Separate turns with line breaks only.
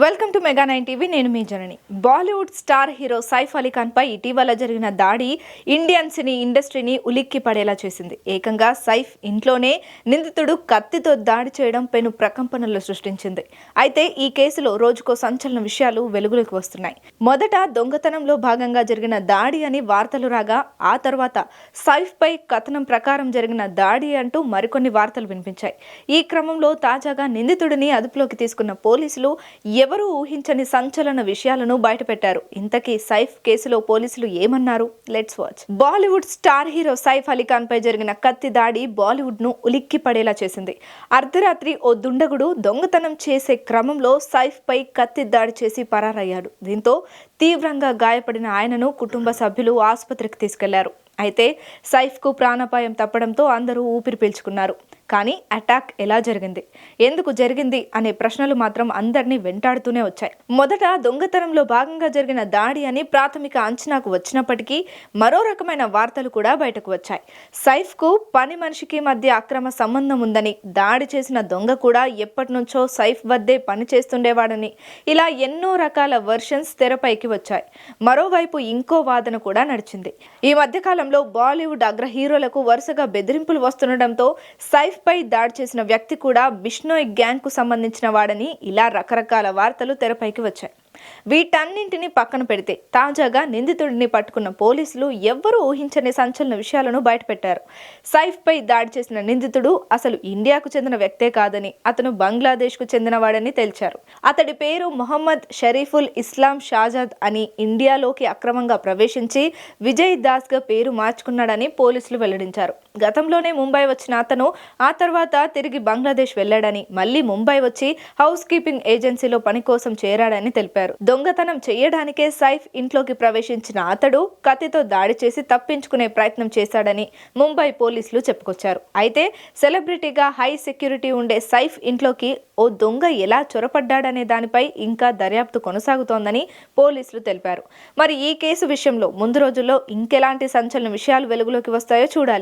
Welcome to mega 9 TV. నేను మీ జనని. Bollywood star hero Saif Ali Khan పై ఇటీవల జరిగిన దాడి ఇండియన్ సినీ ఇండస్ట్రీని ఉలిక్కి పడేలా చేసింది. ఏకంగా సైఫ్ ఇంట్లోనే నిందితుడు కత్తితో దాడి చేయడం పెను ప్రకంపనలు సృష్టించింది. అయితే ఈ కేసులో రోజుకో సంచలన విషయాలు వెలుగులోకి వస్తున్నాయి. మొదట దొంగతనంలో భాగంగా జరిగిన దాడి అని వార్తలు రాగా, ఆ తర్వాత సైఫ్ పై కథనం ప్రకారం జరిగిన దాడి అంటూ మరికొన్ని వార్తలు వినిపించాయి. ఈ క్రమంలో తాజాగా నిందితుడిని అదుపులోకి తీసుకున్న పోలీసులు ఎవరు ఊహించని సంచలన విషయాలను బయటపెట్టారు. ఇంతకీ సైఫ్ కేసులో పోలీసులు ఏమన్నారు? Let's watch. Bollywood star hero Saif Ali Khan పై జరిగిన కత్తి దాడి బాలీవుడ్ ను ఉలిక్కి పడేలా చేసింది. అర్ధరాత్రి ఓ దుండగుడు దొంగతనం చేసే క్రమంలో సైఫ్ పై కత్తి దాడి చేసి పరారయ్యాడు. దీంతో తీవ్రంగా గాయపడిన ఆయనను కుటుంబ సభ్యులు ఆసుపత్రికి తీసుకెళ్లారు. అయితే సైఫ్కు ప్రాణాపాయం తప్పడంతో అందరూ ఊపిరి పీల్చుకున్నారు. కానీ అటాక్ ఎలా జరిగింది, ఎందుకు జరిగింది అనే ప్రశ్నలు మాత్రం అందరినీ వెంటాడుతూనే వచ్చాయి. మొదట దొంగతనంలో భాగంగా జరిగిన దాడి అని ప్రాథమిక అంచనాకు వచ్చినప్పటికీ మరో రకమైన వార్తలు కూడా బయటకు వచ్చాయి. సైఫ్కు పని మనిషికి మధ్య అక్రమ సంబంధం ఉందని, దాడి చేసిన దొంగ కూడా ఎప్పటి నుంచో సైఫ్ వద్దే పని చేస్తుండేవాడని, ఇలా ఎన్నో రకాల వర్షన్స్ తెరపైకి వచ్చాయి. మరోవైపు ఇంకో వాదన కూడా నడిచింది. ఈ మధ్యకాలంలో బాలీవుడ్ అగ్ర హీరోలకు వరుసగా బెదిరింపులు వస్తుండటంతో సైఫ్ పై దాడి చేసిన వ్యక్తి కూడా బిష్నోయ్ గ్యాంగ్ కు సంబంధించిన వాడని, ఇలా రకరకాల వార్తలు తెరపైకి వచ్చాయి. వీటన్నింటినీ పక్కన పెడితే తాజాగా నిందితుడిని పట్టుకున్న పోలీసులు ఎవ్వరూ ఊహించని సంచలన విషయాలను బయటపెట్టారు. సైఫ్ పై దాడి చేసిన నిందితుడు అసలు ఇండియాకు చెందిన వ్యక్తే కాదని, అతను బంగ్లాదేశ్ కు చెందినవాడని తేల్చారు. అతడి పేరు మొహమ్మద్ షరీఫుల్ ఇస్లాం షాజాద్ అని, ఇండియాలోకి అక్రమంగా ప్రవేశించి విజయ్ దాస్ గా పేరు మార్చుకున్నాడని పోలీసులు వెల్లడించారు. గతంలోనే ముంబై వచ్చిన అతను ఆ తర్వాత తిరిగి బంగ్లాదేశ్ వెళ్లాడని, మళ్లీ ముంబై వచ్చి హౌస్ కీపింగ్ ఏజెన్సీలో పని కోసం చేరాడని తెలిపారు. దొంగతనం చేయడానికే సైఫ్ ఇంట్లోకి ప్రవేశించిన అతడు కత్తితో దాడి చేసి తప్పించుకునే ప్రయత్నం చేశాడని ముంబై పోలీసులు చెప్పుకొచ్చారు. అయితే సెలబ్రిటీగా హై సెక్యూరిటీ ఉండే సైఫ్ ఇంట్లోకి ఓ దొంగ ఎలా చొరపడ్డాడనే దానిపై ఇంకా దర్యాప్తు కొనసాగుతోందని పోలీసులు తెలిపారు. మరి ఈ కేసు విషయంలో ముందు రోజుల్లో ఇంకెలాంటి సంచలన విషయాలు వెలుగులోకి వస్తాయో చూడాలి.